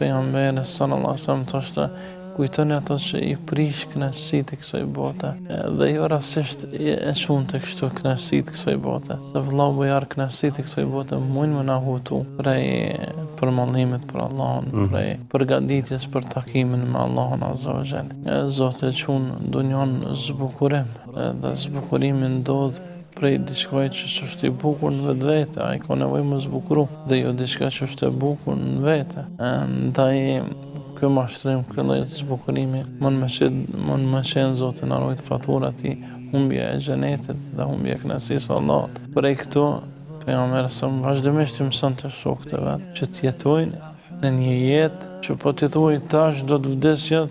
Pejgamberi sallallahu alaihi wasallam thoshte kujtoni ato që i prish kënaqësitë e kësaj bote, dhe jo rastisht e çon të kështu kënaqësitë e kësaj bote, se vëllau bujar kënaqësitë e kësaj bote mund më na hutu prej përmallimit për Allahun, prej përgatitjes për takimin me Allahun azza wa jall. Zoti e çon dunjon zbukurim, dhe zbukurimi ndodh prej diçka që është i bukur në vetvete, ai ka nevojë më zbukuru, dhe jo diçka që është e bukur në vete. Ndaj ky mashtrim, ky lloj zbukurimi, mund më qenë Zoti na ruaj faturat i humbje e xhenetit dhe humbje e kënaqësisë së Allahut. Prej këtu pejgamberi sa vazhdimisht i mëson të shokët e vet që të jetojnë në një jetë që po të jetojë tash do të vdesë,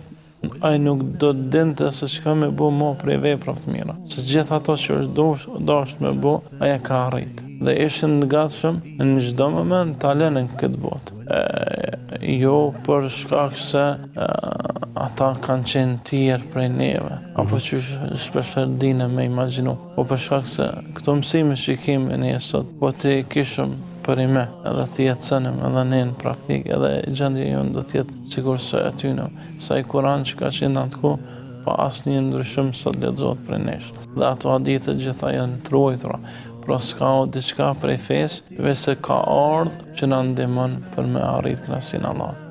ai nuk do të dinte se çka me bë më prej veprave të mira. Se gjithë ato që është dashur me bë, ai e ka arrit. Dhe ishin të gatshëm në çdo moment ta lënë këtë botë. Jo për shkak se ata kanë qenë tjerë prej neve, apo që shpesh dinë me imagjinu, po për shkak se këto mësime që kemi ne sot, po të kishëm për ime, edhe të jetësënim edhe ne në praktik, edhe gjendja jonë do t'jetë sikur se e tyne, sa i Kur'an që ka qenë atëku, pa asë një ndryshim sot lexohet prej nesh. Dhe ato hadithe gjitha janë të ruajtura, pra s'ka o diçka prej fesë, veç se ka ardhur që na ndihmon për me arrit kënaqësinë e Allahut.